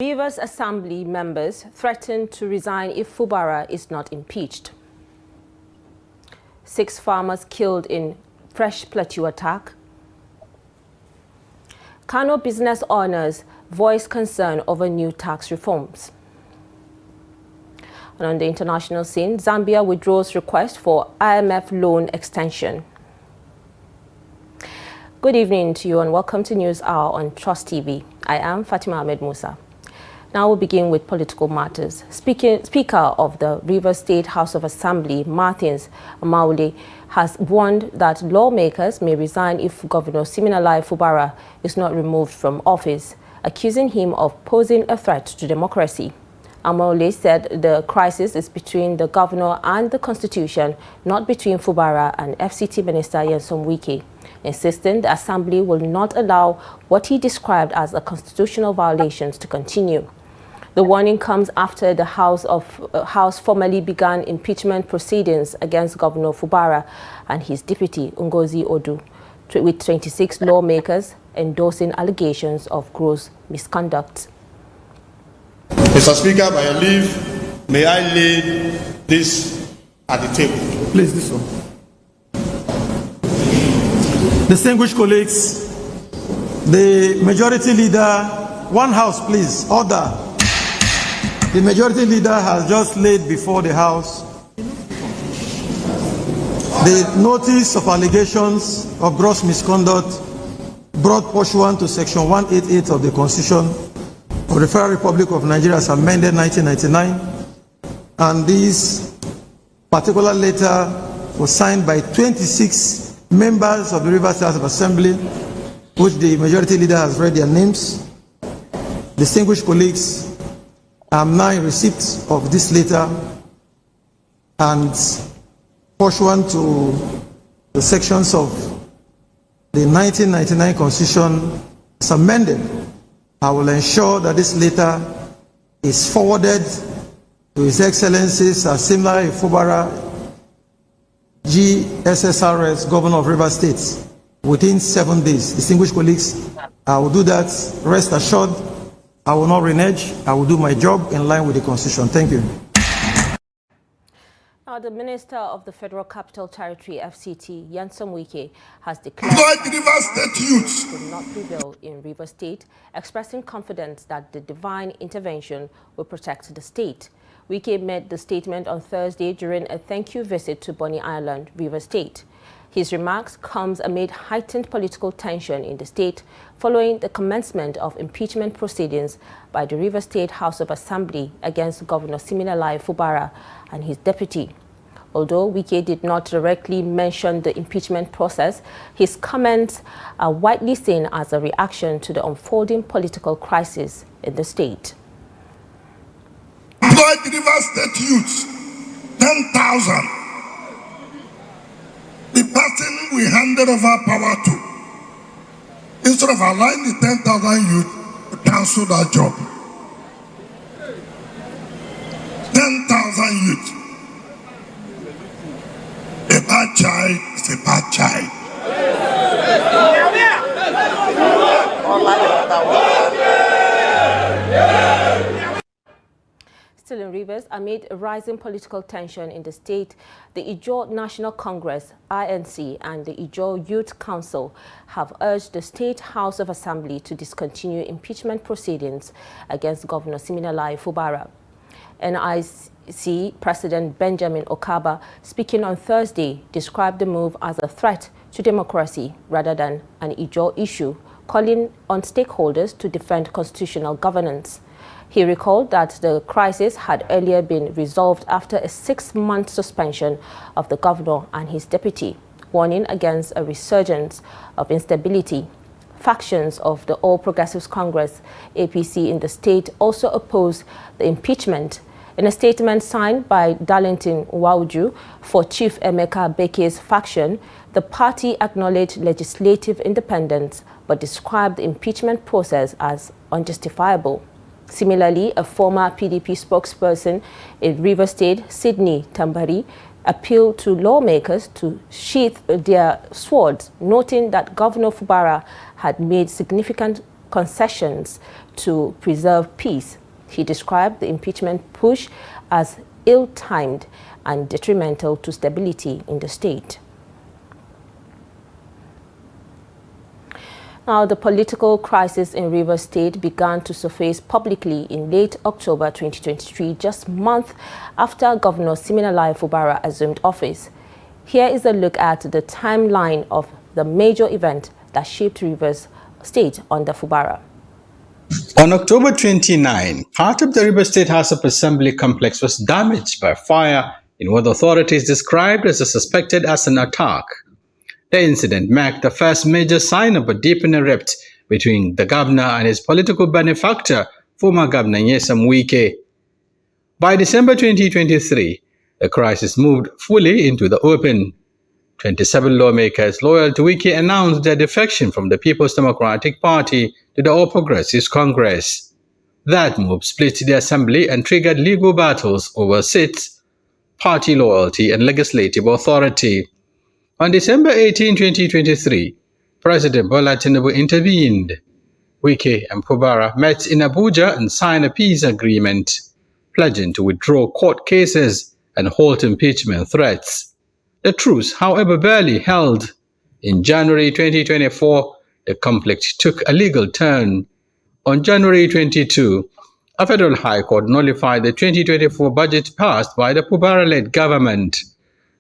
Rivers Assembly members threaten to resign if Fubara is not impeached. 6 farmers killed in fresh plateau attack. Kano business owners voice concern over new tax reforms. And on the international scene, Zambia withdraws request for IMF loan extension. Good evening to you and welcome to News Hour on Trust TV. I am Fatima Ahmed Musa. Now we'll begin with political matters. Speaker of the Rivers State House of Assembly, Martins Amaule, has warned that lawmakers may resign if Governor Siminalayi Fubara is not removed from office, accusing him of posing a threat to democracy. Amaule said the crisis is between the governor and the constitution, not between Fubara and FCT Minister Nyesom Wike, insisting the assembly will not allow what he described as a constitutional violations to continue. The warning comes after the House formally began impeachment proceedings against Governor Fubara and his deputy, Ngozi Odu, with 26 lawmakers endorsing allegations of gross misconduct. Mr. Speaker, by your leave, may I lay this at the table. Please do so. Distinguished colleagues, the Majority Leader, one house please, order. The Majority Leader has just laid before the House the notice of allegations of gross misconduct brought pursuant to Section 188 of the Constitution of the Federal Republic of Nigeria as amended 1999, and this particular letter was signed by 26 members of the Rivers House of Assembly, which the Majority Leader has read their names. Distinguished colleagues, I am now in receipt of this letter, and pursuant to the sections of the 1999 Constitution as amended, I will ensure that this letter is forwarded to His Excellencies Siminalayi Fubara, GSSRS, Governor of Rivers State, within 7 days. Distinguished colleagues, I will do that. Rest assured, I will not renege. I will do my job in line with the Constitution. Thank you. Now, the Minister of the Federal Capital Territory, FCT, Nyesom Wike, has declared that youth will not prevail in Rivers State, expressing confidence that the divine intervention will protect the state. Wike made the statement on Thursday during a thank-you visit to Bonny Island, Rivers State. His remarks comes amid heightened political tension in the state following the commencement of impeachment proceedings by the Rivers State House of Assembly against Governor Siminalayi Fubara and his deputy. Although Wike did not directly mention the impeachment process, his comments are widely seen as a reaction to the unfolding political crisis in the state. Employed Rivers State youth, 10,000. The person we handed over power to, instead of allowing the 10,000 youth to cancel that job. 10,000 youth. A bad child is a bad child. Still in Rivers, amid rising political tension in the state, the Ijaw National Congress, INC, and the Ijaw Youth Council have urged the State House of Assembly to discontinue impeachment proceedings against Governor Siminalayi Fubara. NIC President Benjamin Okaba, speaking on Thursday, described the move as a threat to democracy rather than an Ijaw issue, calling on stakeholders to defend constitutional governance. He recalled that the crisis had earlier been resolved after a 6-month suspension of the governor and his deputy, warning against a resurgence of instability. Factions of the All Progressives Congress, APC, in the state also opposed the impeachment. In a statement signed by Darlington Wauju for Chief Emeka Beke's faction, the party acknowledged legislative independence but described the impeachment process as unjustifiable. Similarly, a former PDP spokesperson in Rivers State, Sydney Tambari, appealed to lawmakers to sheath their swords, noting that Governor Fubara had made significant concessions to preserve peace. He described the impeachment push as ill-timed and detrimental to stability in the state. Now, the political crisis in Rivers State began to surface publicly in late October 2023, just months after Governor Siminalayi Fubara assumed office. Here is a look at the timeline of the major event that shaped Rivers State under Fubara. On October 29, part of the Rivers State House of Assembly complex was damaged by fire in what authorities described as a suspected arson attack. The incident marked the first major sign of a deepening rift between the governor and his political benefactor, former Governor Nyesom Wike. By December 2023, the crisis moved fully into the open. 27 lawmakers loyal to Wike announced their defection from the People's Democratic Party to the All Progressives Congress. That move split the assembly and triggered legal battles over seats, party loyalty, and legislative authority. On December 18, 2023, President Bola Tinubu intervened. Wike and Fubara met in Abuja and signed a peace agreement, pledging to withdraw court cases and halt impeachment threats. The truce, however, barely held. In January 2024, the conflict took a legal turn. On January 22, a federal high court nullified the 2024 budget passed by the Fubara-led government,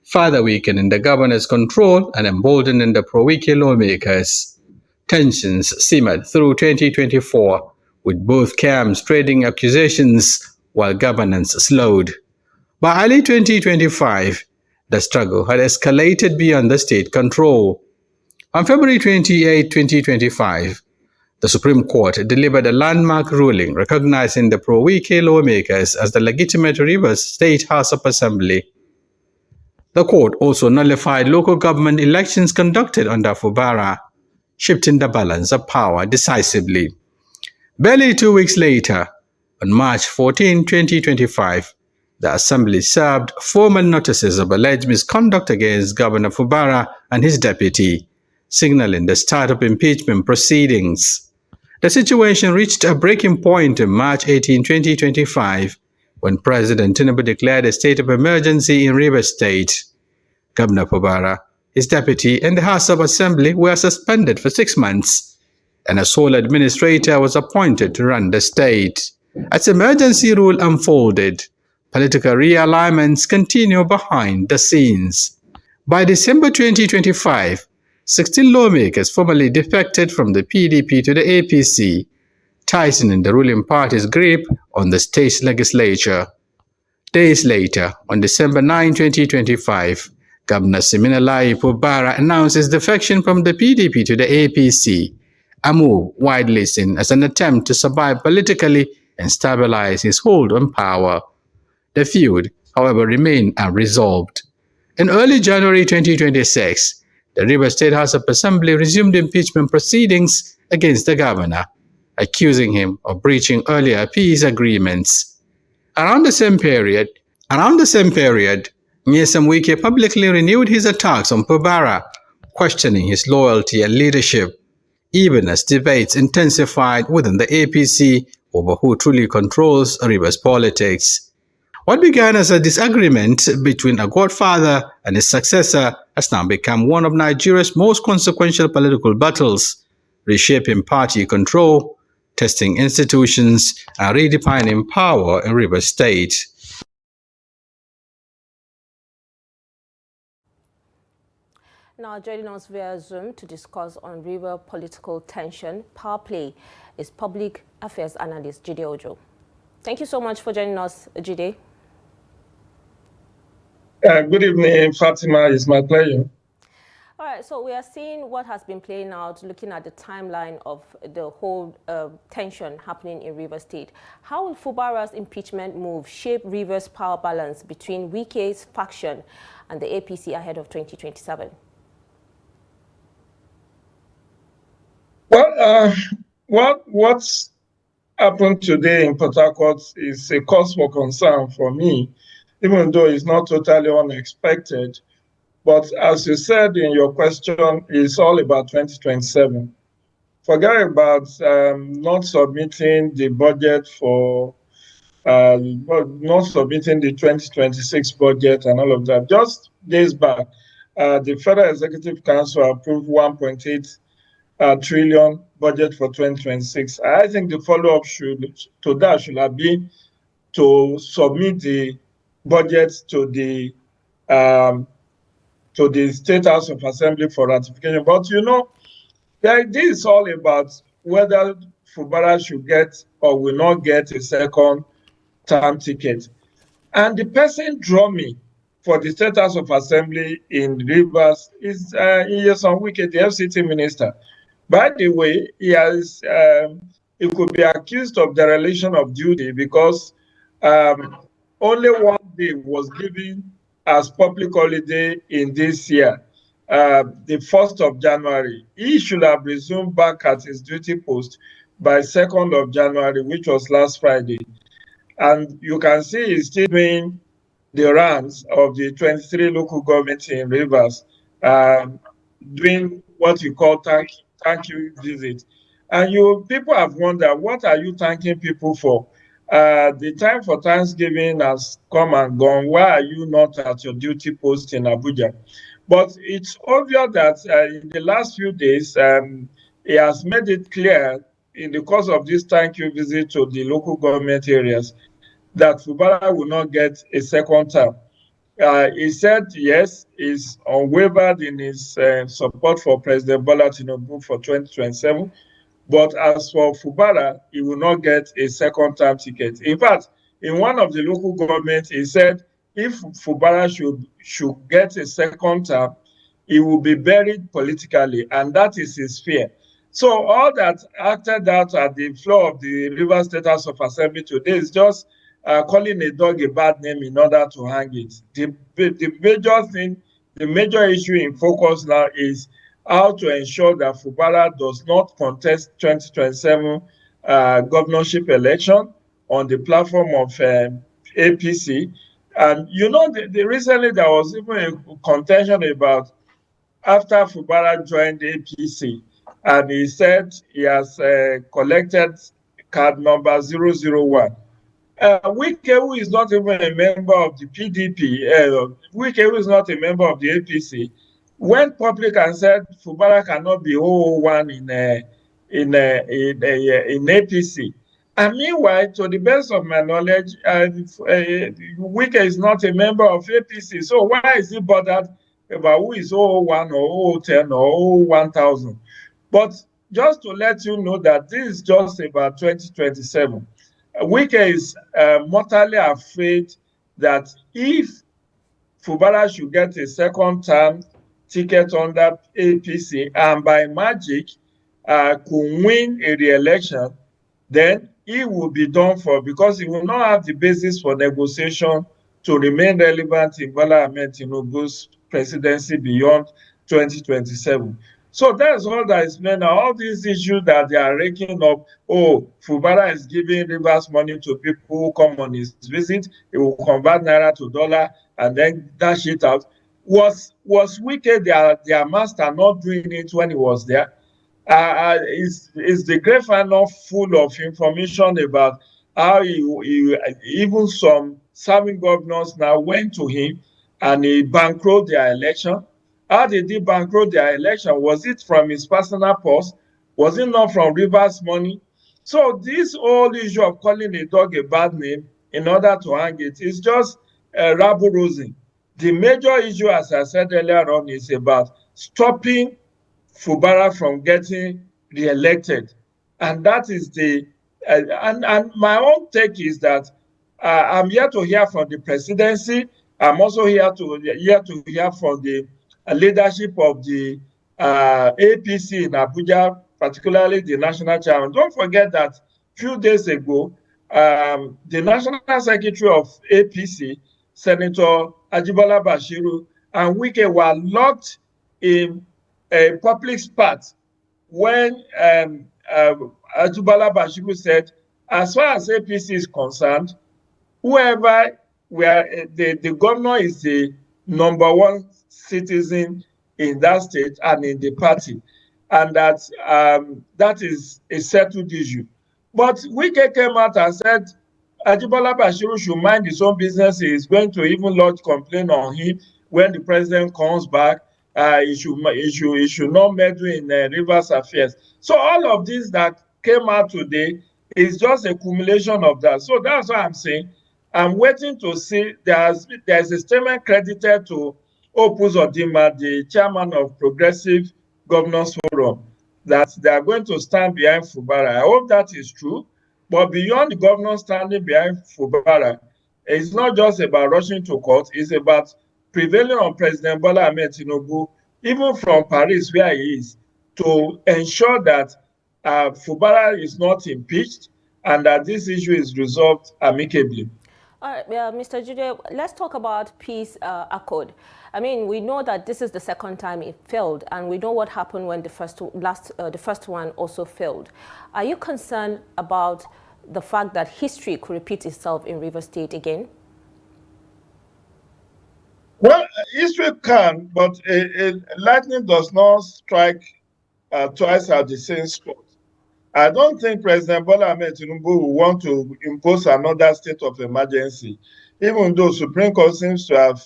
further weakening the governor's control and emboldening the pro-Wike lawmakers. Tensions simmered through 2024, with both camps trading accusations while governance slowed. By early 2025, the struggle had escalated beyond the state control. On February 28, 2025, the Supreme Court delivered a landmark ruling recognizing the pro-Wike lawmakers as the legitimate Rivers State House of Assembly. The court also nullified local government elections conducted under Fubara, shifting the balance of power decisively. Barely 2 weeks later, on March 14, 2025, the Assembly served formal notices of alleged misconduct against Governor Fubara and his deputy, signaling the start of impeachment proceedings. The situation reached a breaking point on March 18, 2025, when President Tinubu declared a state of emergency in Rivers State. Governor Fubara, his deputy, and the House of Assembly were suspended for 6 months, and a sole administrator was appointed to run the state. As emergency rule unfolded, political realignments continue behind the scenes. By December 2025, 16 lawmakers formally defected from the PDP to the APC, tightening the ruling party's grip on the state's legislature. Days later, on December 9, 2025, Governor Siminalayi Fubara announced his defection from the PDP to the APC, a move widely seen as an attempt to survive politically and stabilize his hold on power. The feud, however, remained unresolved. In early January 2026, the Rivers State House of Assembly resumed impeachment proceedings against the governor, accusing him of breaching earlier peace agreements. Around the same period, Nyesom Wike publicly renewed his attacks on Fubara, questioning his loyalty and leadership, even as debates intensified within the APC over who truly controls Rivers politics. What began as a disagreement between a godfather and his successor has now become one of Nigeria's most consequential political battles, reshaping party control, testing institutions, and redefining power in Rivers State. Now joining us via Zoom to discuss on river political tension, power play, is public affairs analyst Jide Ojo. Thank you so much for joining us, Jide. Good evening, Fatima. It's my pleasure. All right, so we are seeing what has been playing out, looking at the timeline of the whole tension happening in Rivers State. How will Fubara's impeachment move shape Rivers' power balance between Wike's faction and the APC ahead of 2027? Well, what's happened today in Port Harcourt is a cause for concern for me, even though it's not totally unexpected. But as you said in your question, it's all about 2027. forget about not submitting the budget for, not submitting the 2026 budget and all of that. Just days back, the Federal Executive Council approved 1.8 trillion budget for 2026. I think the follow-up to that should have been to submit the budget to the State House of Assembly for ratification. But you know, this is all about whether Fubara should get or will not get a second term ticket. And the person drumming for the State House of Assembly in Rivers is Nyesom Wike, the FCT minister. By the way, he could be accused of dereliction of duty because only one day was given as public holiday in this year, the 1st of January. He should have resumed back at his duty post by 2nd of January, which was last Friday. And you can see he's still doing the rounds of the 23 local governments in Rivers, doing what you call thank you visit. And people have wondered, what are you thanking people for? The time for Thanksgiving has come and gone. Why are you not at your duty post in Abuja? But it's obvious that in the last few days, he has made it clear in the course of this thank you visit to the local government areas that Fubara will not get a second term. He said, yes, he's unwavered in his support for President Bola Tinubu for 2027. But as for Fubara, he will not get a second term ticket. In fact, in one of the local governments, he said if Fubara should get a second term, he will be buried politically, and that is his fear. So all that acted out at the floor of the Rivers State House of Assembly today is just calling a dog a bad name in order to hang it. The major issue in focus now is how to ensure that Fubara does not contest 2027 governorship election on the platform of APC. And you know, recently there was even a contention about after Fubara joined APC, and he said he has collected card number 001. Wike, who is not even a member of the PDP, Wike, who is not a member of the APC, went public and said Fubara cannot be 001 in APC. And meanwhile, to the best of my knowledge, Wike is not a member of APC. So why is he bothered about who is 001 or 010 or 1000? But just to let you know that this is just about 2027. Wike is mortally afraid that if Fubara should get a second term ticket under APC and by magic could win a re-election, then he will be done for because he will not have the basis for negotiation to remain relevant in Bola Ahmed Tinubu's presidency beyond 2027. So that's all that is meant. All these issues that they are raking up, Fubara is giving Rivers money to people who come on his visit, he will convert Naira to dollar and then dash it out. Was Wike, their master, not doing it when he was there? Is the great final full of information about how even some serving governors now went to him and he bankroled their election? How did he bankroll their election? Was it from his personal purse? Was it not from Rivers' money? So this whole issue of calling a dog a bad name in order to hang it is just rabble-rousing. The major issue, as I said earlier on, is about stopping Fubara from getting re-elected. And that is and my own take is that I'm here to hear from the presidency. I'm also here to hear from the leadership of the APC in Abuja, particularly the national chairman. Don't forget that a few days ago, the national secretary of APC, Senator Ajibola Bashiru, and Wike were locked in a public spat when Ajibola Bashiru said, as far as APC is concerned, the governor is the #1 citizen in that state and in the party. and that that is a settled issue. But Wike came out and said Ajibola Bashiru should mind his own business. He is going to even lodge complaint on him when the president comes back. He should not meddle in Rivers affairs. So all of this that came out today is just a accumulation of that. So that's why I'm saying I'm waiting to see. There's a statement credited to Opus Odima, the chairman of Progressive Governors Forum, that they are going to stand behind Fubara. I hope that is true. But beyond the governor standing behind Fubara, it's not just about rushing to court, it's about prevailing on President Bola Ahmed Tinubu, even from Paris where he is, to ensure that Fubara is not impeached and that this issue is resolved amicably. All right, Mr. Jude, let's talk about peace accord. I mean, we know that this is the second time it failed, and we know what happened when the first one also failed. Are you concerned about the fact that history could repeat itself in Rivers State again? Well, history can, but lightning does not strike twice at the same spot. I don't think President Bola Ahmed Tinubu will want to impose another state of emergency, even though Supreme Court seems to have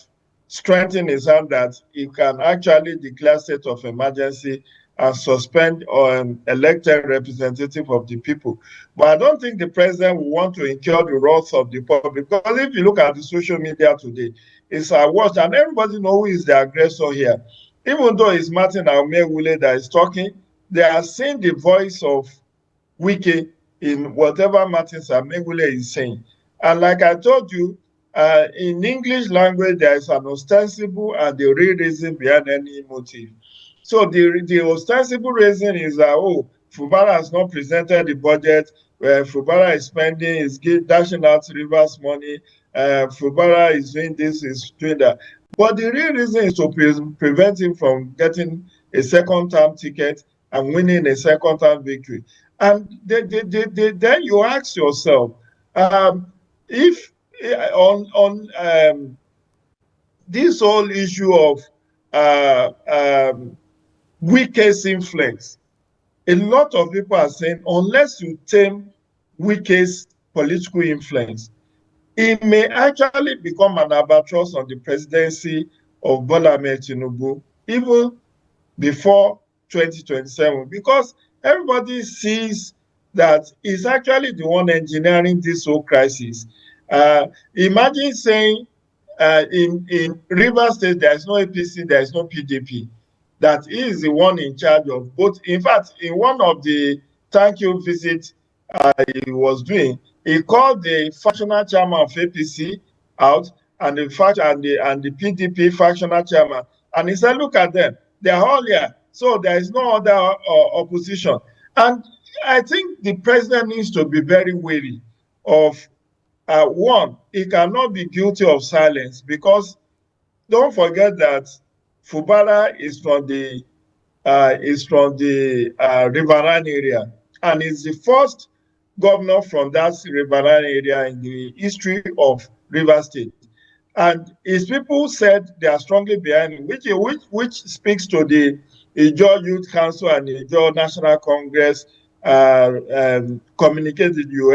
strengthened his hand that he can actually declare state of emergency and suspend elected representative of the people. But I don't think the president will want to incur the wrath of the public, because if you look at the social media today, it's a watch and everybody knows who is the aggressor here. Even though it's Martin Aumewule that is talking, they are saying the voice of Wike in whatever Martin Aumewule is saying. And like I told you, in English language, there is an ostensible and the real reason behind any motive. So the ostensible reason is that, oh, Fubara has not presented the budget, where Fubara is spending, is dashing out Rivers money, Fubara is doing this, is doing that. But the real reason is to prevent him from getting a second-term ticket and winning a second-term victory. And then you ask yourself, if on this whole issue of Wike's influence, a lot of people are saying unless you tame Wike's political influence, it may actually become an albatross on the presidency of Bola Ahmed Tinubu even before 2027, because everybody sees that he's actually the one engineering this whole crisis. Imagine saying in Rivers State there is no APC, there is no PDP, that he is the one in charge of both. In fact, in one of the thank you visits he was doing, he called the factional chairman of APC out and the PDP factional chairman, and he said, look at them, they are all here, so there is no other opposition. And I think the president needs to be very wary of one, he cannot be guilty of silence, because don't forget that Fubara is from the riverine area, and is the first governor from that riverine area in the history of Rivers State. And his people said they are strongly behind him, which speaks to the Ijaw Youth Council and the Ijaw National Congress communicated you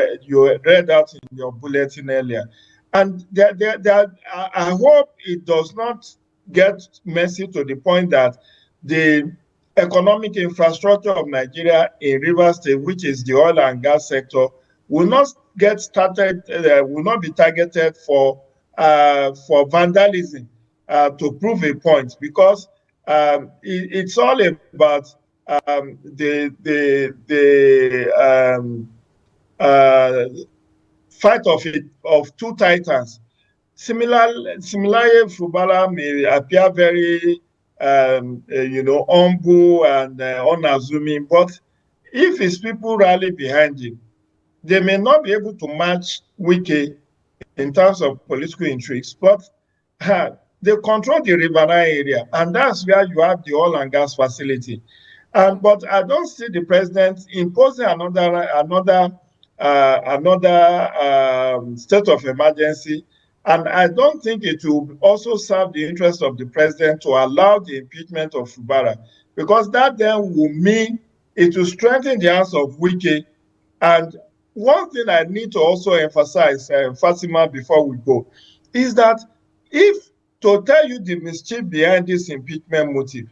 read out in your bulletin earlier. And I hope it does not get messy to the point that the economic infrastructure of Nigeria in Rivers State, which is the oil and gas sector, will not get started, will not be targeted for vandalism to prove a point, because it's all about the fight of two titans. Similarly, Fubara may appear very humble and unassuming, but if his people rally behind him, they may not be able to match Wike in terms of political intrigues, but they control the riverine area, and that's where you have the oil and gas facility. But I don't see the president imposing another state of emergency, and I don't think it will also serve the interest of the president to allow the impeachment of Fubara, because that then will mean it will strengthen the hands of Wike. And one thing I need to also emphasize, Fatima, before we go, is that if to tell you the mischief behind this impeachment motive,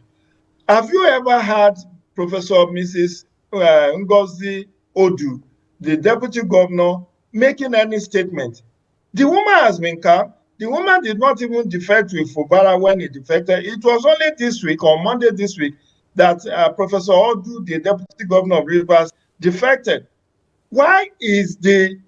have you ever had Professor Mrs. Ngozi Odu, the deputy governor, making any statement? The woman has been calm. The woman did not even defect with Fubara when he defected. It was only this week, on Monday this week, that Professor Odu, the deputy governor of Rivers, defected. Why is the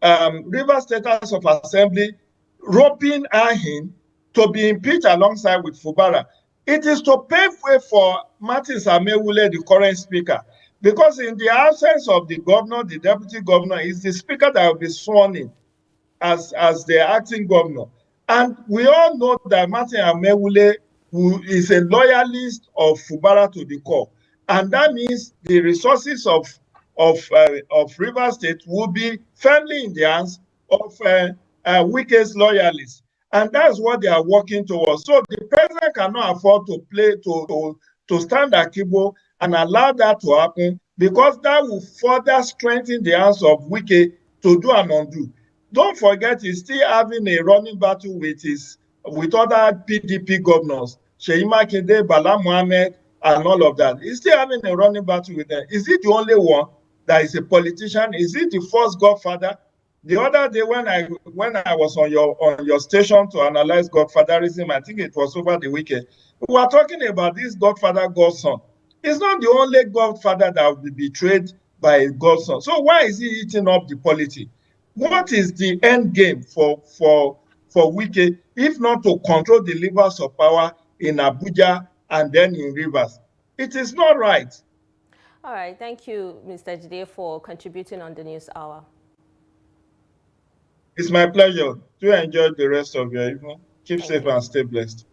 Rivers State House of Assembly roping her in to be impeached alongside with Fubara? It is to pave way for Martin Samewule, the current speaker, because in the absence of the governor, the deputy governor is the speaker that will be sworn in as the acting governor. And we all know that Martin Amewule, who is a loyalist of Fubara to the core, and that means the resources of Rivers State will be firmly in the hands of Wike's loyalists. And that's what they are working towards. So the president cannot afford to stand akibo and allow that to happen, because that will further strengthen the hands of Wike to do and undo. Don't forget, he's still having a running battle with other PDP governors, Sheyi Makinde, Bala Mohammed, and all of that. He's still having a running battle with them. Is he the only one that is a politician? Is he the first godfather? The other day when I was on your station to analyze godfatherism, I think it was over the weekend, we were talking about this godfather godson. He's not the only godfather that will be betrayed by a godson. So why is he eating up the politics? What is the end game for Wike, if not to control the levers of power in Abuja and then in Rivers? It is not right. All right. Thank you, Mr. Jide, for contributing on the News Hour. It's my pleasure. To enjoy the rest of your evening. Keep safe and stay blessed.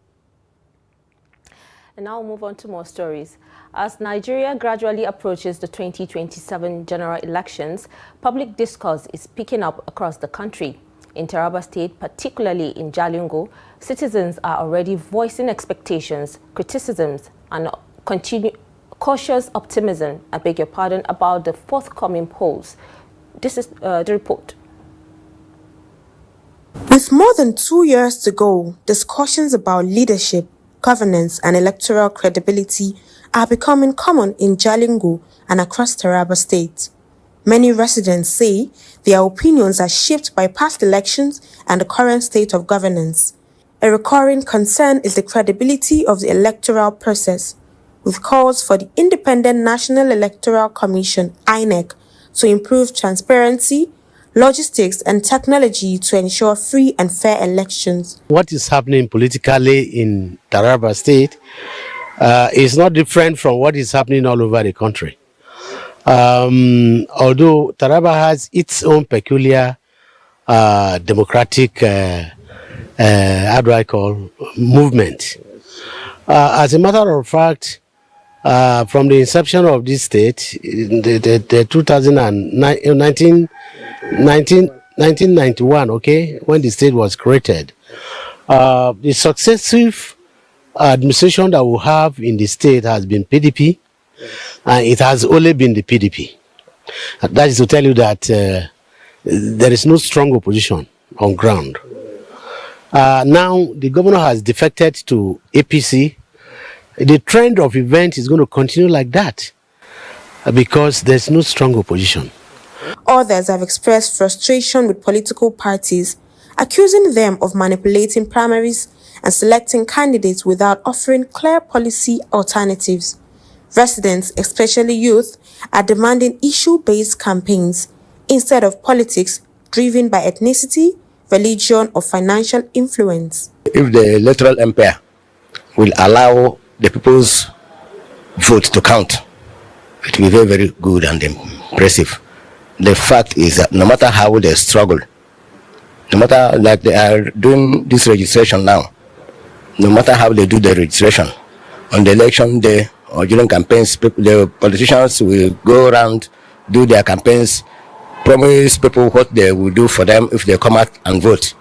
And now we'll move on to more stories. As Nigeria gradually approaches the 2027 general elections, public discourse is picking up across the country. In Taraba State, particularly in Jalingo, citizens are already voicing expectations, criticisms, and cautious optimism, about the forthcoming polls. This is the report. With more than 2 years to go, discussions about leadership, governance, and electoral credibility are becoming common in Jalingo and across Taraba State. Many residents say their opinions are shaped by past elections and the current state of governance. A recurring concern is the credibility of the electoral process, with calls for the Independent National Electoral Commission, INEC, to improve transparency, logistics, and technology to ensure free and fair elections. What is happening politically in Taraba State is not different from what is happening all over the country. Although Taraba has its own peculiar democratic, movement. As a matter of fact, from the inception of this state, the 1991, okay, when the state was created, the successive administration that we have in the state has been PDP, and it has only been the PDP. That is to tell you that there is no strong opposition on ground. Now the governor has defected to APC. The trend of events is going to continue like that because there's no strong opposition. Others have expressed frustration with political parties, accusing them of manipulating primaries and selecting candidates without offering clear policy alternatives. Residents, especially youth, are demanding issue-based campaigns instead of politics driven by ethnicity, religion, or financial influence. If the electoral empire will allow the people's vote to count, it will be very, very good and impressive. The fact is that no matter how they struggle, no matter like they are doing this registration now, no matter how they do the registration, on the election day or during campaigns, the politicians will go around, do their campaigns, promise people what they will do for them if they come out and vote.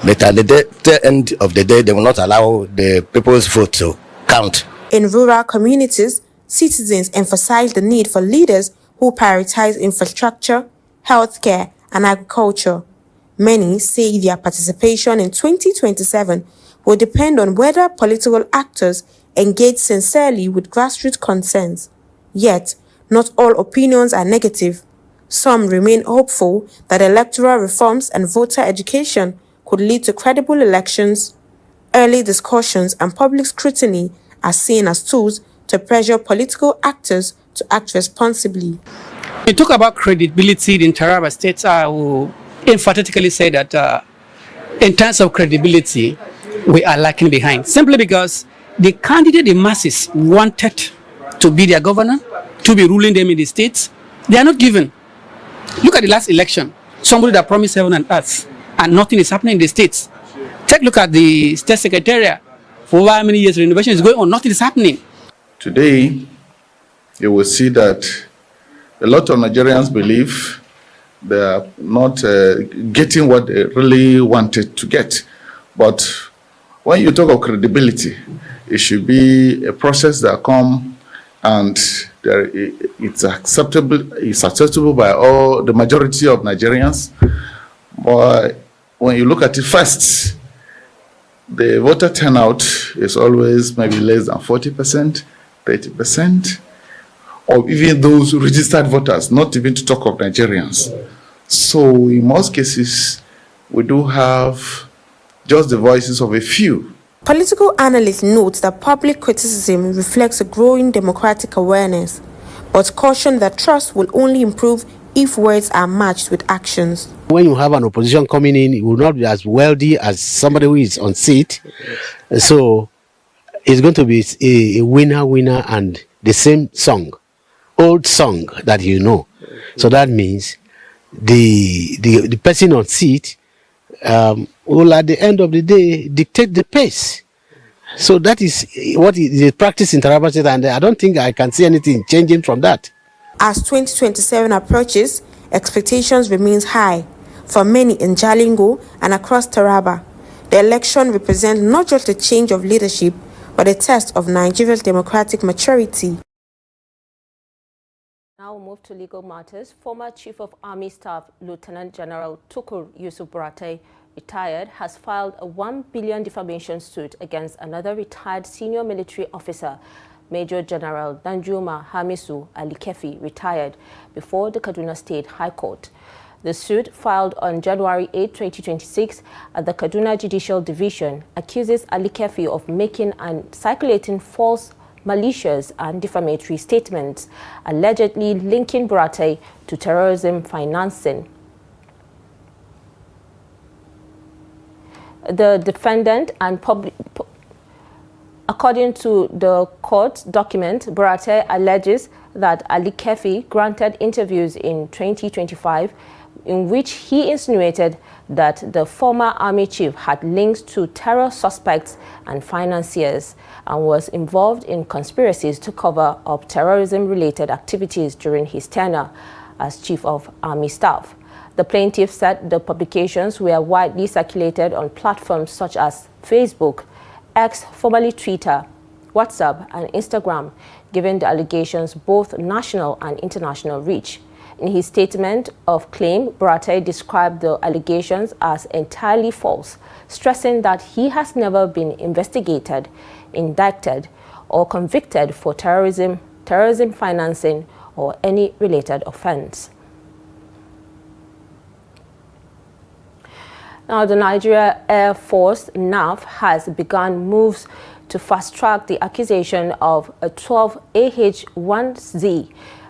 But at the end of the day, they will not allow the people's vote to count. In rural communities, citizens emphasize the need for leaders who prioritize infrastructure, healthcare, and agriculture. Many say their participation in 2027 will depend on whether political actors engage sincerely with grassroots concerns. Yet, not all opinions are negative. Some remain hopeful that electoral reforms and voter education could lead to credible elections. Early discussions and public scrutiny are seen as tools to pressure political actors to act responsibly. When you talk about credibility in Taraba State, I will emphatically say that in terms of credibility, we are lagging behind. Simply because the candidate the masses wanted to be their governor, to be ruling them in the states, they are not given. Look at the last election. Somebody that promised heaven and earth, and nothing is happening in the states. Take a look at the state secretariat. For how many years renovation is going on, nothing is happening. Today, you will see that a lot of Nigerians believe they are not getting what they really wanted to get. But when you talk of credibility, it should be a process that comes and it's acceptable by all the majority of Nigerians. But when you look at it first, the voter turnout is always maybe less than 40%, 30%, or even those registered voters, not even to talk of Nigerians. So in most cases, we do have just the voices of a few. Political analysts note that public criticism reflects a growing democratic awareness, but caution that trust will only improve if words are matched with actions. When you have an opposition coming in, it will not be as wealthy as somebody who is on seat. So it's going to be a winner and the same song, old song that you know. So that means the person on seat will at the end of the day dictate the pace. So that is what is practice in Taraba State, and I don't think I can see anything changing from that. As 2027 approaches, expectations remain high for many in Jalingo and across Taraba. The election represents not just a change of leadership, but a test of Nigeria's democratic maturity. Now we'll move to legal matters. Former Chief of Army Staff Lieutenant General Tukur Yusuf Buratai, retired, has filed a 1 billion defamation suit against another retired senior military officer, Major General Danjuma Hamisu Ali Kefi, retired, before the Kaduna State High Court. The suit, filed on January 8, 2026 at the Kaduna Judicial Division, accuses Ali Kefi of making and circulating false, malicious and defamatory statements, allegedly linking Buratai to terrorism financing. The defendant and according to the court document, Buratai alleges that Ali Kefi granted interviews in 2025 in which he insinuated that the former army chief had links to terror suspects and financiers and was involved in conspiracies to cover up terrorism-related activities during his tenure as Chief of Army Staff. The plaintiff said the publications were widely circulated on platforms such as Facebook, X, formerly Twitter, WhatsApp, and Instagram, giving the allegations both national and international reach. In his statement of claim, Buratai described the allegations as entirely false, stressing that he has never been investigated, indicted, or convicted for terrorism financing, or any related offense. Now, the Nigeria Air Force, NAF, has begun moves to fast-track the accusation of 12 AH-1Z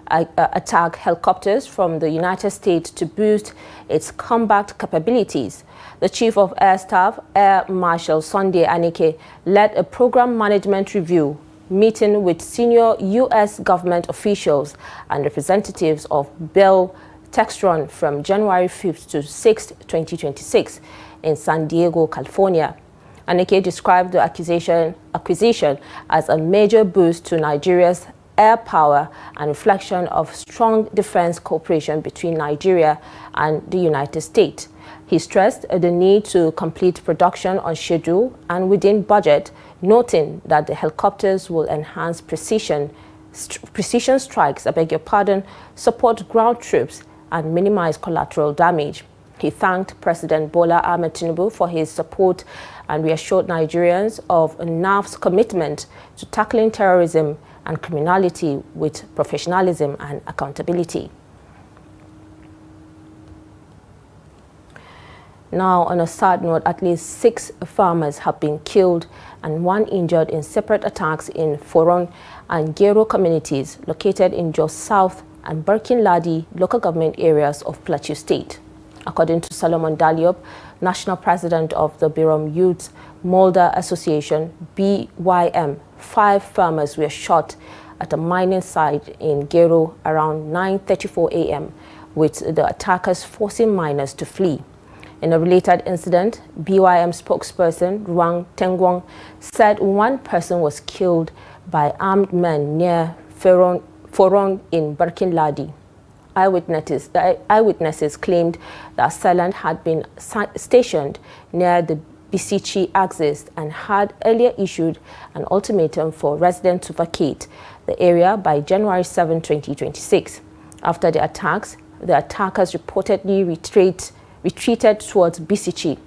attack helicopters from the United States to boost its combat capabilities. The Chief of Air Staff, Air Marshal Sunday Anike, led a program management review meeting with senior U.S. government officials and representatives of Bell Textron from January 5th to 6th, 2026 in San Diego, California. Anike described the acquisition as a major boost to Nigeria's air power and reflection of strong defense cooperation between Nigeria and the United States. He stressed the need to complete production on schedule and within budget, noting that the helicopters will enhance precision strikes, support ground troops, and minimize collateral damage. He thanked President Bola Ahmed Tinubu for his support and reassured Nigerians of NAF's commitment to tackling terrorism and criminality with professionalism and accountability. Now, on a sad note, at least 6 farmers have been killed and 1 injured in separate attacks in Foron and Gero communities located in Jos South and Birkin Ladi local government areas of Plateau State. According to Solomon Daliop, National President of the Birom Youth Molder Association, BYM, 5 farmers were shot at a mining site in Gero around 9:34 a.m., with the attackers forcing miners to flee. In a related incident, BYM spokesperson Ruang Tengwang said 1 person was killed by armed men near Foron in Birkin Ladi. Eyewitnesses claimed the assailant had been stationed near the Bisichi axis and had earlier issued an ultimatum for residents to vacate the area by January 7, 2026. After the attacks, the attackers reportedly retreated towards Bisichi.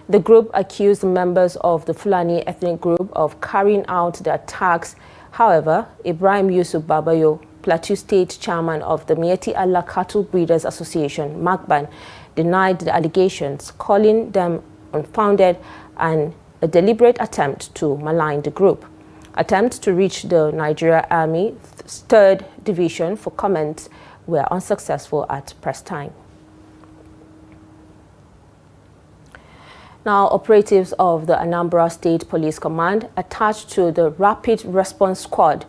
The group accused members of the Fulani ethnic group of carrying out the attacks. However, Ibrahim Yusuf Babayo, Plateau State chairman of the Mieti Allah Cattle Breeders Association, MACBAN, denied the allegations, calling them unfounded and a deliberate attempt to malign the group. Attempts to reach the Nigeria Army 3rd Division for comment were unsuccessful at press time. Now, operatives of the Anambra State Police Command attached to the Rapid Response Squad,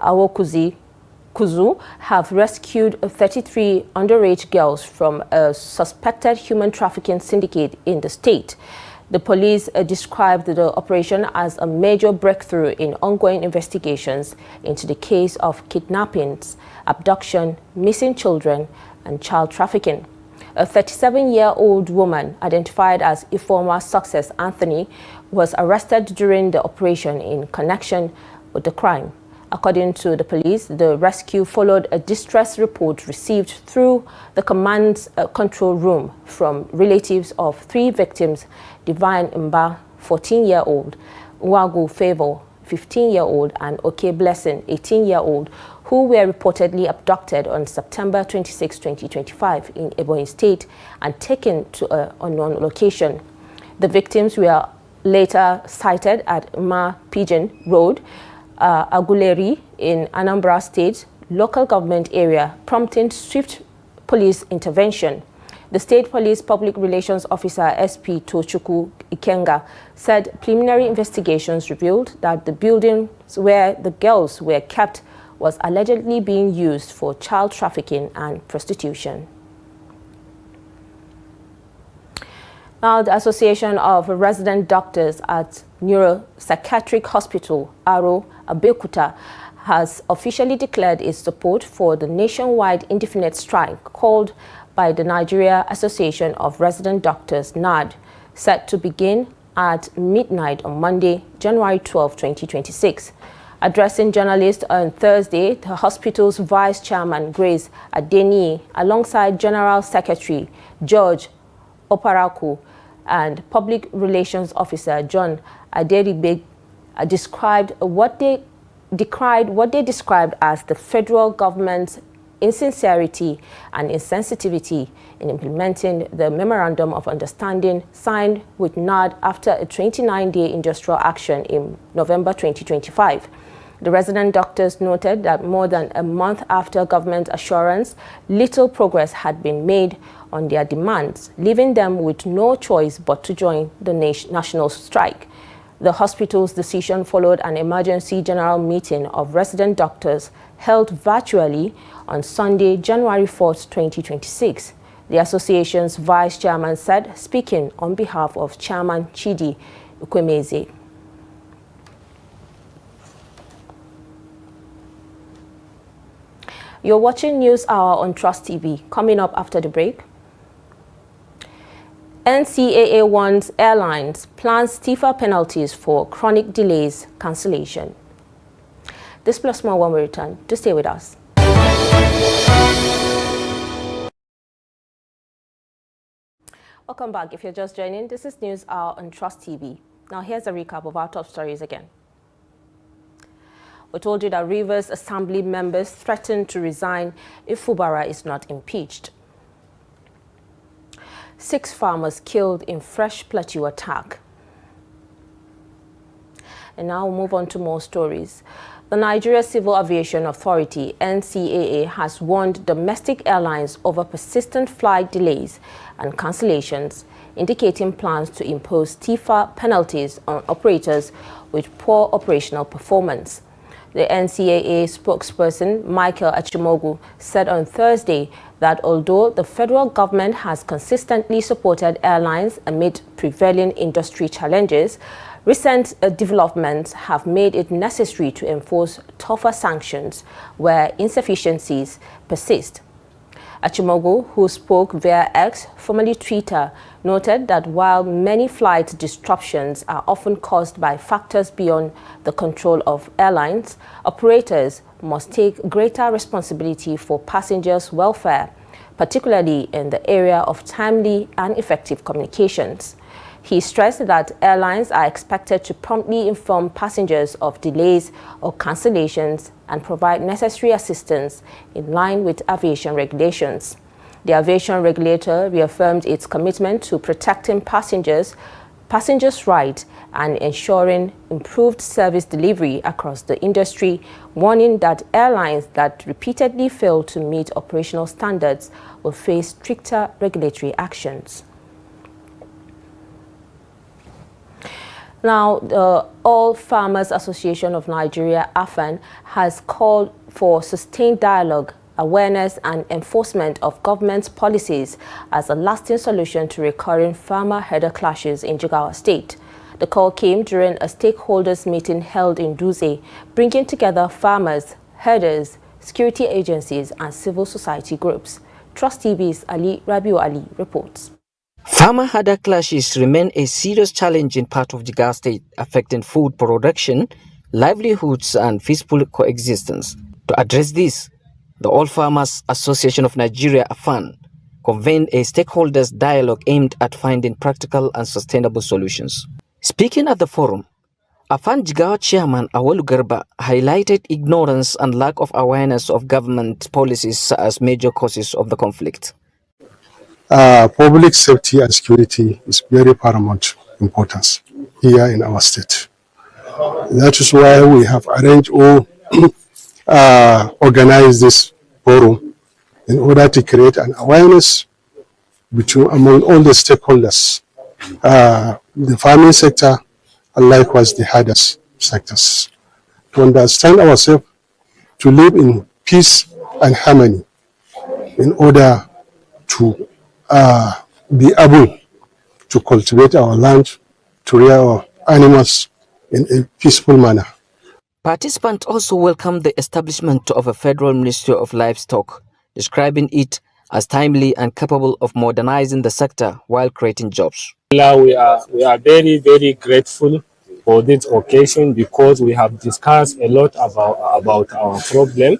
Awokuzi Kuzu, have rescued 33 underage girls from a suspected human trafficking syndicate in the state. The police described the operation as a major breakthrough in ongoing investigations into the case of kidnappings, abduction, missing children, and child trafficking. A 37-year-old woman identified as Ifeoma Success Anthony was arrested during the operation in connection with the crime. According to the police, the rescue followed a distress report received through the command's control room from relatives of 3 victims: Divine Mba, 14-year-old, Nwagu Favor, 15-year-old, and Oke Blessing, 18-year-old, who were reportedly abducted on September 26, 2025 in Ebonyi State and taken to an unknown location. The victims were later sighted at Ma Pigeon Road, Aguleri in Anambra State local government area, prompting swift police intervention. The State Police Public Relations Officer SP Tochukwu Ikenga said preliminary investigations revealed that the buildings where the girls were kept was allegedly being used for child trafficking and prostitution. Now, the Association of Resident Doctors at Neuropsychiatric Hospital, Aro, Abeokuta, has officially declared its support for the nationwide indefinite strike called by the Nigeria Association of Resident Doctors, NAD, set to begin at midnight on Monday, January 12, 2026. Addressing journalists on Thursday, the hospital's vice chairman, Grace Adeni, alongside General Secretary George Oparaku and Public Relations Officer John Aderibeg, described what they described as the federal government's insincerity and insensitivity in implementing the Memorandum of Understanding signed with NAD after a 29-day industrial action in November 2025. The resident doctors noted that more than a month after government assurance, little progress had been made on their demands, leaving them with no choice but to join the national strike. The hospital's decision followed an emergency general meeting of resident doctors held virtually on Sunday, January 4, 2026. The association's vice chairman said, speaking on behalf of Chairman Chidi Ukwemeze. You're watching News Hour on Trust TV. Coming up after the break, NCAA warns airlines, plans stiffer penalties for chronic delays cancellation. This plus more when we return. Do stay with us. Welcome back. If you're just joining, this is News Hour on Trust TV. Now here's a recap of our top stories again. We told you that Rivers Assembly members threatened to resign if Fubara is not impeached. 6 farmers killed in fresh plateau attack. And now we'll move on to more stories. The Nigeria Civil Aviation Authority, NCAA, has warned domestic airlines over persistent flight delays and cancellations, indicating plans to impose stiffer penalties on operators with poor operational performance. The NCAA spokesperson, Michael Achimogu, said on Thursday that although the federal government has consistently supported airlines amid prevailing industry challenges, recent developments have made it necessary to enforce tougher sanctions where insufficiencies persist. Achimogu, who spoke via X, formerly Twitter, noted that while many flight disruptions are often caused by factors beyond the control of airlines, operators must take greater responsibility for passengers' welfare, particularly in the area of timely and effective communications. He stressed that airlines are expected to promptly inform passengers of delays or cancellations and provide necessary assistance in line with aviation regulations. The aviation regulator reaffirmed its commitment to protecting passengers' rights and ensuring improved service delivery across the industry, warning that airlines that repeatedly fail to meet operational standards will face stricter regulatory actions. Now, the All Farmers Association of Nigeria, AFAN, has called for sustained dialogue, awareness and enforcement of government's policies as a lasting solution to recurring farmer-herder clashes in Jigawa State. The call came during a stakeholders meeting held in Dutse, bringing together farmers, herders, security agencies and civil society groups. Trust TV's Rabiu Ali reports. Farmer-herder clashes remain a serious challenge in part of Jigawa State, affecting food production, livelihoods and peaceful coexistence. To address this, the All Farmers Association of Nigeria, AFAN, convened a stakeholders dialogue aimed at finding practical and sustainable solutions. Speaking at the forum, AFAN Jigawa chairman Awalu Garba highlighted ignorance and lack of awareness of government policies as major causes of the conflict. Public safety and security is very paramount importance here in our state. That is why we have arranged or organized this forum in order to create an awareness among all the stakeholders, the farming sector and likewise the herders sectors, to understand ourselves, to live in peace and harmony in order to be able to cultivate our land, to rear our animals in a peaceful manner. Participants also welcomed the establishment of a Federal Ministry of Livestock, describing it as timely and capable of modernizing the sector while creating jobs. We are very, very grateful for this occasion because we have discussed a lot about our problem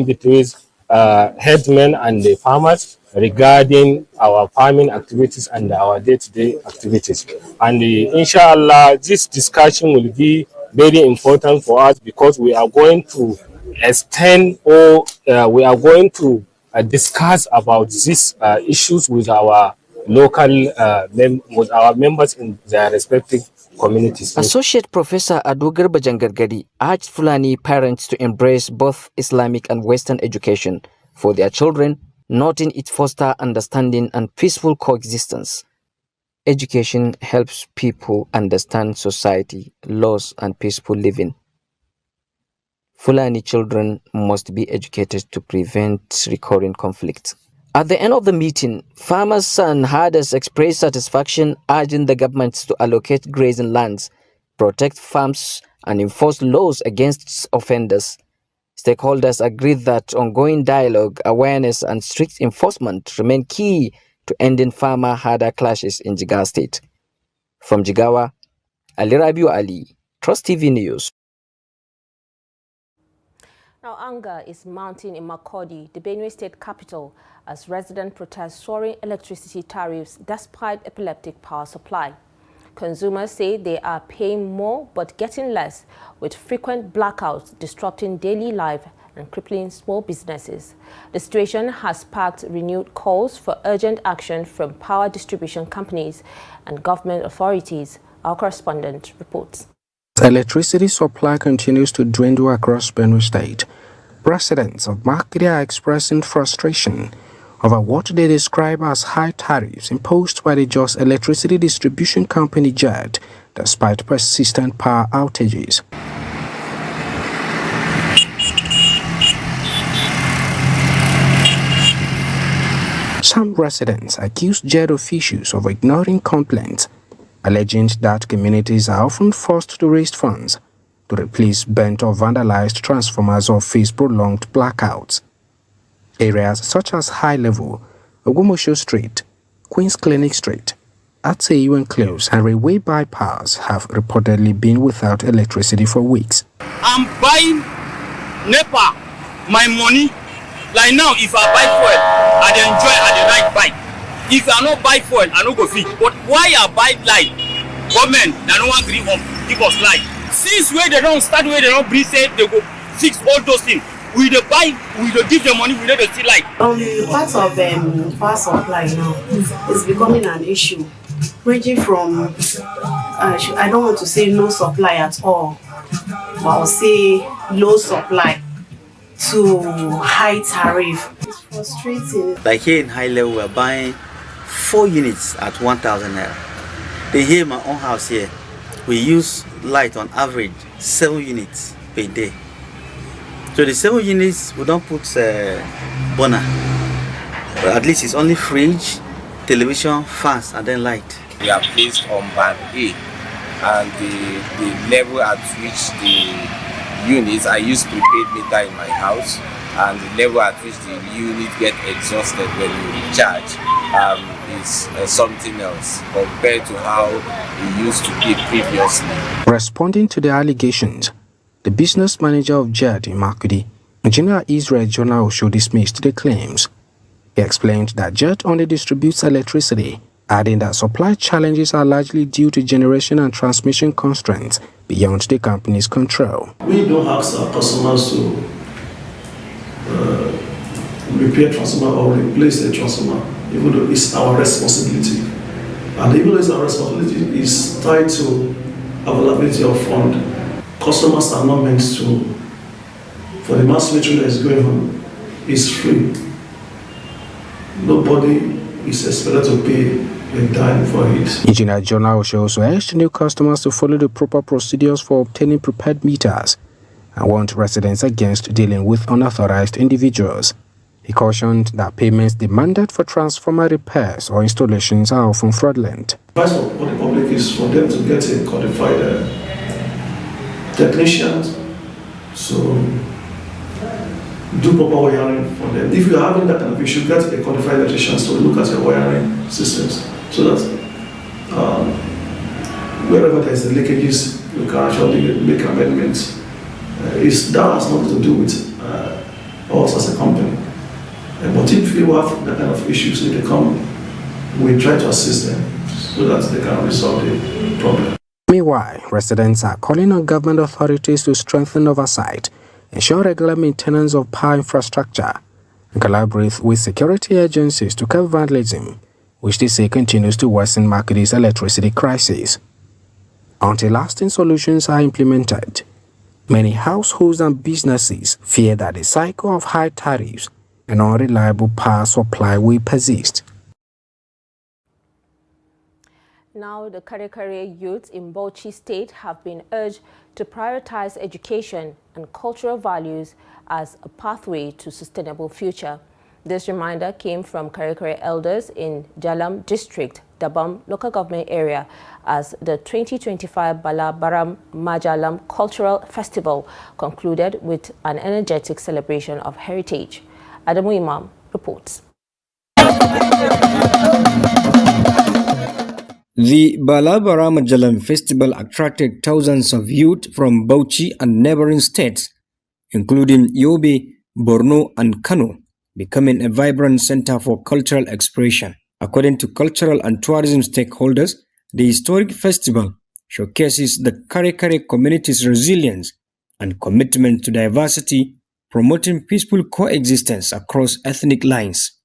between headmen and the farmers regarding our farming activities and our day-to-day activities. And inshallah, this discussion will be very important for us because we are going to extend or we are going to discuss about these issues with our local with our members in their respective communities. Associate Professor Adogar Bajangargadi urged Fulani parents to embrace both Islamic and Western education for their children, noting it fosters understanding and peaceful coexistence. Education helps people understand society, laws, and peaceful living. Fulani children must be educated to prevent recurring conflict. At the end of the meeting, farmers and herders expressed satisfaction, urging the government to allocate grazing lands, protect farms, and enforce laws against offenders. Stakeholders agreed that ongoing dialogue, awareness, and strict enforcement remain key to ending farmer-herder clashes in Jigawa State. From Jigawa, Ali Rabiu Ali, Trust TV News. Now, anger is mounting in Makurdi, the Benue State capital, as residents protest soaring electricity tariffs despite epileptic power supply. Consumers say they are paying more but getting less, with frequent blackouts disrupting daily life and crippling small businesses. The situation has sparked renewed calls for urgent action from power distribution companies and government authorities. Our correspondent reports. Electricity supply continues to dwindle across Benue State. Residents of Makurdi are expressing frustration over what they describe as high tariffs imposed by the Jos Electricity Distribution Company JED, despite persistent power outages. Some residents accuse JED officials of ignoring complaints, alleging that communities are often forced to raise funds to replace burnt or vandalized transformers or face prolonged blackouts. Areas such as High Level, Ogumosho Street, Queen's Clinic Street, Atseyu Close and Railway Bypass have reportedly been without electricity for weeks. I'm buying NEPA, my money. Like now, if I buy fuel, I enjoy, I like buy. If I not buy fuel, I don't go fit. But why I buy light? Government, I don't want to give us light. Since where they don't start, where they don't breathe, say they go fix all those things. We the buy, we the give the money, we let the still light. The part of power supply now is becoming an issue, ranging from I don't want to say no supply at all, but I'll say low supply to high tariff. It's frustrating. Like here in High Level, we're buying 4 units at 1,000 naira. Then here in my own house here, we use light on average 7 units per day. So the 7 units, we don't put burner. But at least it's only fridge, television, fans, and then light. We are placed on band A, and the level at which the units, I use prepaid meter in my house, and the level at which the unit get exhausted when you recharge is something else compared to how we used to be previously. Responding to the allegations, the business manager of JED in Makurdi, Engineer Israel Jonah Osho, dismissed the claims. He explained that JED only distributes electricity, adding that supply challenges are largely due to generation and transmission constraints beyond the company's control. We don't ask our customers to repair transformer or replace a transformer, even though it's our responsibility. And even though it's our responsibility, it's tied to availability of fund. Customers are not meant to, for the mass metering that is going on, it's free. Nobody is expected to pay a dime for it. Engineer Jonah Osho also urged new customers to follow the proper procedures for obtaining prepaid meters and warned residents against dealing with unauthorized individuals. He cautioned that payments demanded for transformer repairs or installations are often fraudulent. Advice for the public is for them to get a codified technicians, so do proper wiring for them. If you're having that kind of issue, get a qualified electrician to look at your wiring systems, so that wherever there's the leakages, you can actually make amendments. That has nothing to do with us as a company. But if you have that kind of issues, if they come, we try to assist them so that they can resolve the problem. Meanwhile, residents are calling on government authorities to strengthen oversight, ensure regular maintenance of power infrastructure, and collaborate with security agencies to curb vandalism, which they say continues to worsen Makurdi's electricity crisis. Until lasting solutions are implemented, many households and businesses fear that the cycle of high tariffs and unreliable power supply will persist. Now, the Karekare youth in Bauchi State have been urged to prioritize education and cultural values as a pathway to sustainable future. This reminder came from Karekare elders in Jalam District, Dabam local government area, as the 2025 Bala Baram Majalam Cultural Festival concluded with an energetic celebration of heritage. Adamu Imam reports. The Balabara Majalam Festival attracted thousands of youth from Bauchi and neighboring states, including Yobe, Borno, and Kano, becoming a vibrant center for cultural expression. According to cultural and tourism stakeholders, the historic festival showcases the Kare community's resilience and commitment to diversity, promoting peaceful coexistence across ethnic lines.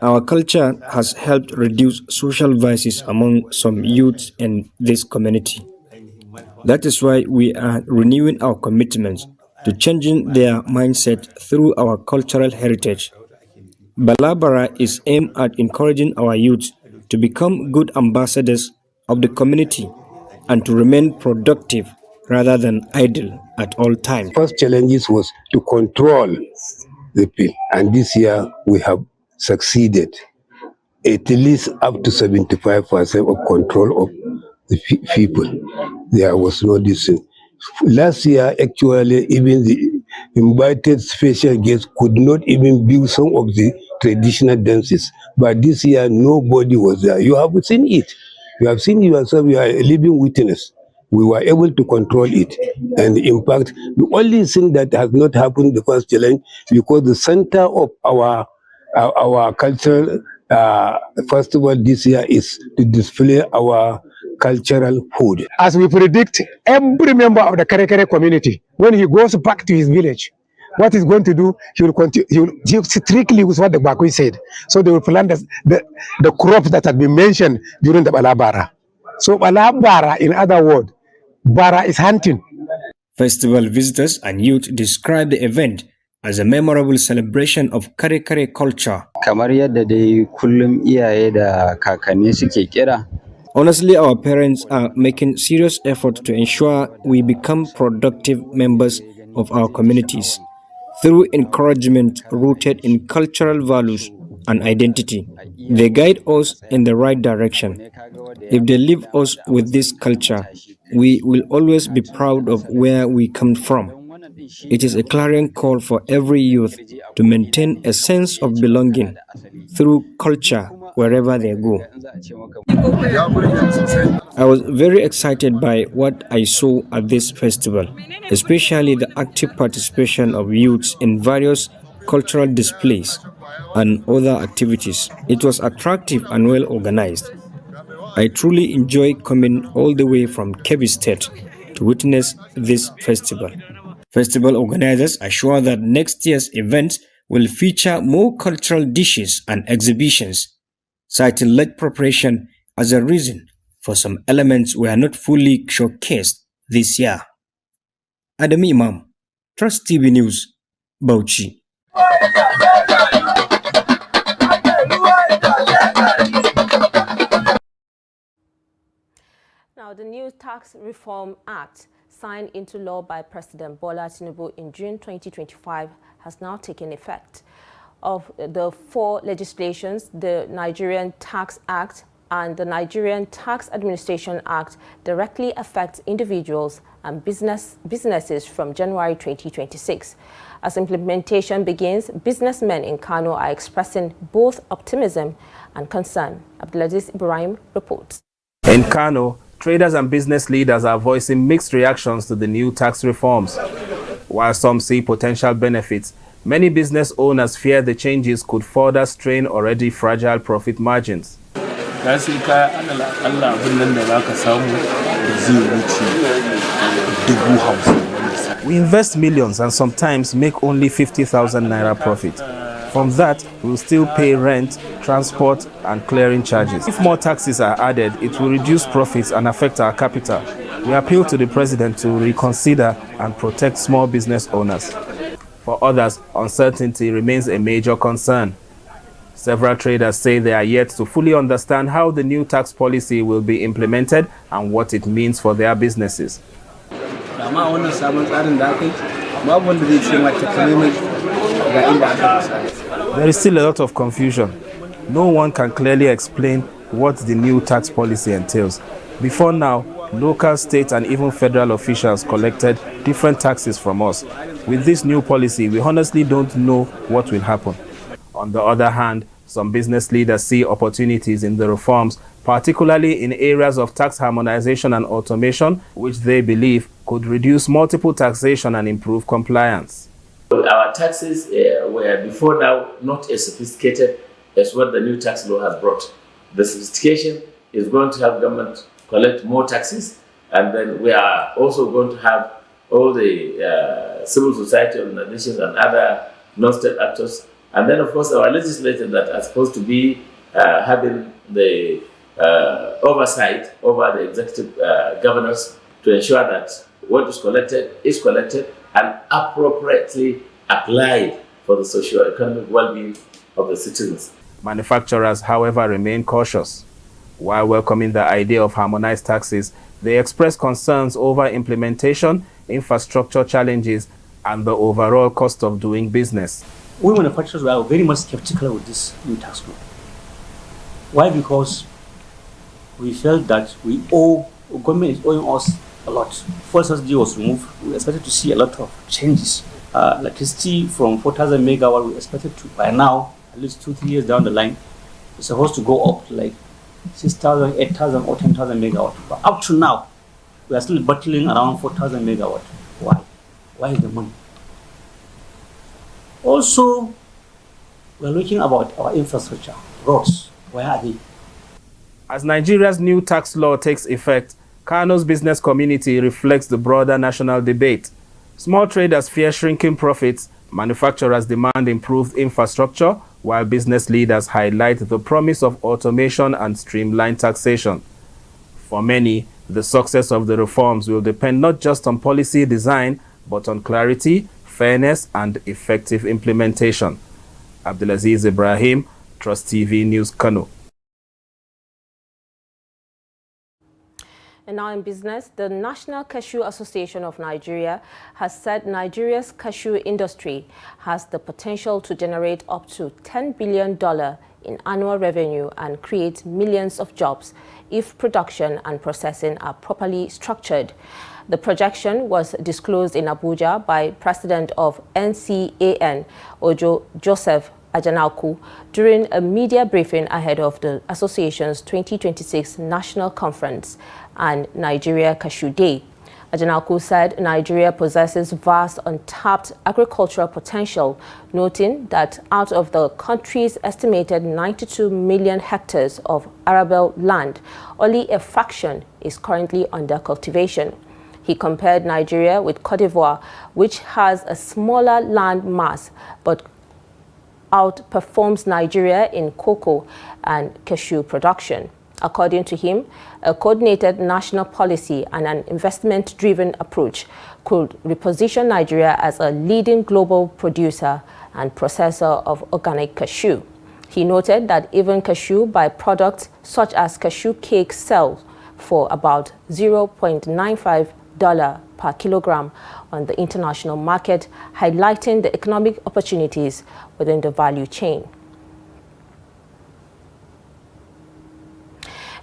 Our culture has helped reduce social vices among some youths in this community. That is why we are renewing our commitments to changing their mindset through our cultural heritage. Balabara is aimed at encouraging our youth to become good ambassadors of the community and to remain productive rather than idle at all times. First challenges was to control the people, and this year we have succeeded at least up to 75% of control of the people. There was no dissent. Last year, actually, even the invited special guests could not even view some of the traditional dances. But this year, nobody was there. You have seen it. You have seen yourself. You are a living witness. We were able to control it. And in fact, the only thing that has not happened the first challenge, because the center of our cultural festival this year is to display our cultural food. As we predict, every member of the Kare community, when he goes back to his village, what he's going to do, he will continue. He will strictly with what the Bakui said. So they will plant the crops that had been mentioned during the Balabara. So Balabara, in other words, Bara is hunting. Festival visitors and youth describe the event as a memorable celebration of Kare culture. Kamar yadda dai kullum iyaye da kakanni suke kira. Honestly, our parents are making serious effort to ensure we become productive members of our communities through encouragement rooted in cultural values and identity. They guide us in the right direction. If they leave us with this culture, we will always be proud of where we come from. It is a clarion call for every youth to maintain a sense of belonging through culture wherever they go. I was very excited by what I saw at this festival, especially the active participation of youths in various cultural displays and other activities. It was attractive and well organized. I truly enjoy coming all the way from Kebbi State to witness this festival. Festival organizers assure that next year's event will feature more cultural dishes and exhibitions, citing late preparation as a reason for some elements were not fully showcased this year. Adam Imam, Trust TV News, Bauchi. Now, the new Tax Reform Act, signed into law by President Bola Tinubu in June 2025, has now taken effect. Of the four legislations, the Nigerian Tax Act and the Nigerian Tax Administration Act directly affect individuals and businesses from January 2026. As implementation begins, businessmen in Kano are expressing both optimism and concern. Abdulaziz Ibrahim reports. In Kano, traders and business leaders are voicing mixed reactions to the new tax reforms. While some see potential benefits, many business owners fear the changes could further strain already fragile profit margins. We invest millions and sometimes make only 50,000 naira profit. From that, we'll still pay rent, transport, and clearing charges. If more taxes are added, it will reduce profits and affect our capital. We appeal to the president to reconsider and protect small business owners. For others, uncertainty remains a major concern. Several traders say they are yet to fully understand how the new tax policy will be implemented and what it means for their businesses. There is still a lot of confusion. No one can clearly explain what the new tax policy entails. Before now, local, state, and even federal officials collected different taxes from us. With this new policy, we honestly don't know what will happen. On the other hand, some business leaders see opportunities in the reforms, particularly in areas of tax harmonization and automation, which they believe could reduce multiple taxation and improve compliance. Our taxes were before now not as sophisticated as what the new tax law has brought. The sophistication is going to help government collect more taxes, and then we are also going to have all the civil society organizations and other non-state actors, and then of course our legislators that are supposed to be having the oversight over the executive governors to ensure that what is collected and appropriately applied for the socio-economic well-being of the citizens. Manufacturers, however, remain cautious. While welcoming the idea of harmonized taxes, they express concerns over implementation, infrastructure challenges, and the overall cost of doing business. We manufacturers were very much skeptical with this new tax law. Why? Because we felt that government is owing us a lot. Fuel subsidy was removed. We expected to see a lot of changes. Electricity from 4,000 megawatt, we expected to, by now, at least 2-3 years down the line, it's supposed to go up to like 6,000, 8,000 or 10,000 megawatt. But up to now, we are still battling around 4,000 megawatt. Why? Why is the money? Also, we are looking about our infrastructure, roads. Where are they? As Nigeria's new tax law takes effect, Kano's business community reflects the broader national debate. Small traders fear shrinking profits, manufacturers demand improved infrastructure, while business leaders highlight the promise of automation and streamlined taxation. For many, the success of the reforms will depend not just on policy design, but on clarity, fairness, and effective implementation. Abdulaziz Ibrahim, Trust TV News, Kano. And now in business, the National Cashew Association of Nigeria has said Nigeria's cashew industry has the potential to generate up to $10 billion in annual revenue and create millions of jobs if production and processing are properly structured. The projection was disclosed in Abuja by President of NCAN, Ojo Joseph Ajanauku, during a media briefing ahead of the association's 2026 National Conference and Nigeria Cashew Day. Ajanauku said Nigeria possesses vast untapped agricultural potential, noting that out of the country's estimated 92 million hectares of arable land, only a fraction is currently under cultivation. He compared Nigeria with Cote d'Ivoire, which has a smaller land mass but outperforms Nigeria in cocoa and cashew production. According to him, a coordinated national policy and an investment-driven approach could reposition Nigeria as a leading global producer and processor of organic cashew. He noted that even cashew byproducts such as cashew cake sell for about $0.95 per kilogram on the international market, highlighting the economic opportunities within the value chain.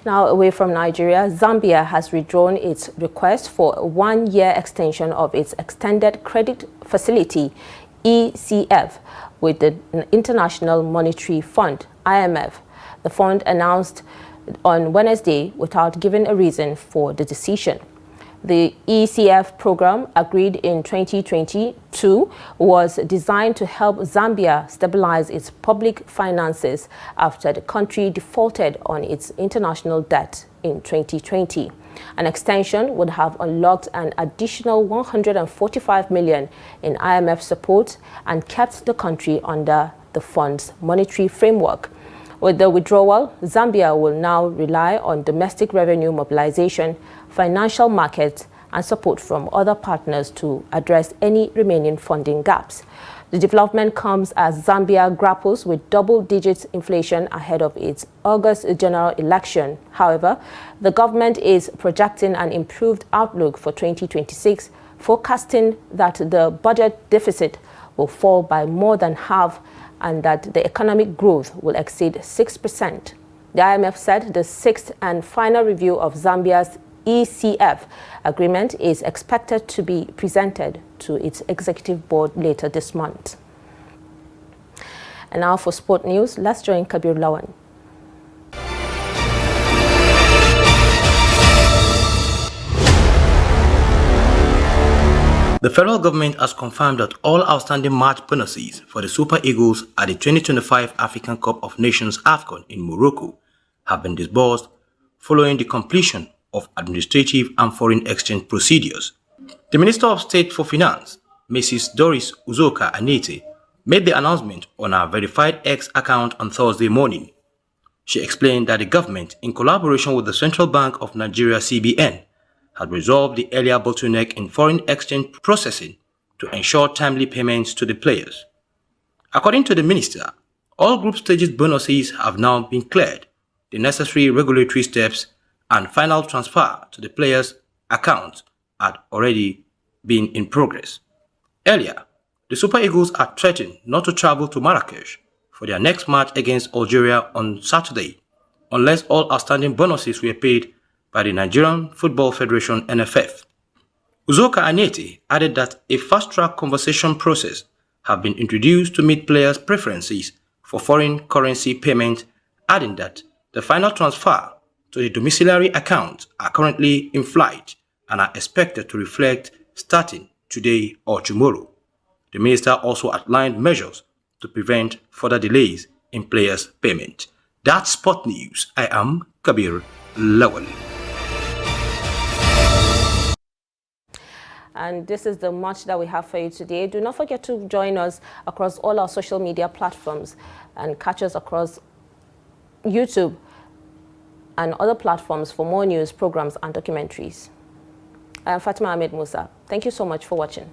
Now, away from Nigeria, Zambia has withdrawn its request for a one-year extension of its Extended Credit Facility, ECF, with the International Monetary Fund, IMF. The fund announced on Wednesday without giving a reason for the decision. The ECF program, agreed in 2022, was designed to help Zambia stabilize its public finances after the country defaulted on its international debt in 2020. An extension would have unlocked an additional 145 million in IMF support and kept the country under the fund's monetary framework. With the withdrawal, Zambia will now rely on domestic revenue mobilization, financial markets, and support from other partners to address any remaining funding gaps. The development comes as Zambia grapples with double-digit inflation ahead of its August general election. However, the government is projecting an improved outlook for 2026, forecasting that the budget deficit will fall by more than half and that the economic growth will exceed 6%. The IMF said the sixth and final review of Zambia's ECF agreement is expected to be presented to its executive board later this month. And now for sport news, let's join Kabir Lawan. The federal government has confirmed that all outstanding March bonuses for the Super Eagles at the 2025 African Cup of Nations AFCON in Morocco have been disbursed following the completion of administrative and foreign exchange procedures. The Minister of State for Finance, Mrs. Doris Uzoka Anete, made the announcement on her verified X account on Thursday morning. She explained that the government, in collaboration with the Central Bank of Nigeria (CBN), had resolved the earlier bottleneck in foreign exchange processing to ensure timely payments to the players. According to the minister, all group stages bonuses have now been cleared, the necessary regulatory steps and final transfer to the players' accounts had already been in progress. Earlier, the Super Eagles had threatened not to travel to Marrakesh for their next match against Algeria on Saturday, unless all outstanding bonuses were paid by the Nigerian Football Federation (NFF). Uzoka Anete added that a fast-track conversation process have been introduced to meet players' preferences for foreign currency payment, adding that the final transfer to the domiciliary account are currently in flight and are expected to reflect starting today or tomorrow. The minister also outlined measures to prevent further delays in players' payment. That's Sport News. I am Kabir Lawal. And this is the much that we have for you today. Do not forget to join us across all our social media platforms and catch us across YouTube and other platforms for more news, programs, and documentaries. I am Fatima Ahmed Musa. Thank you so much for watching.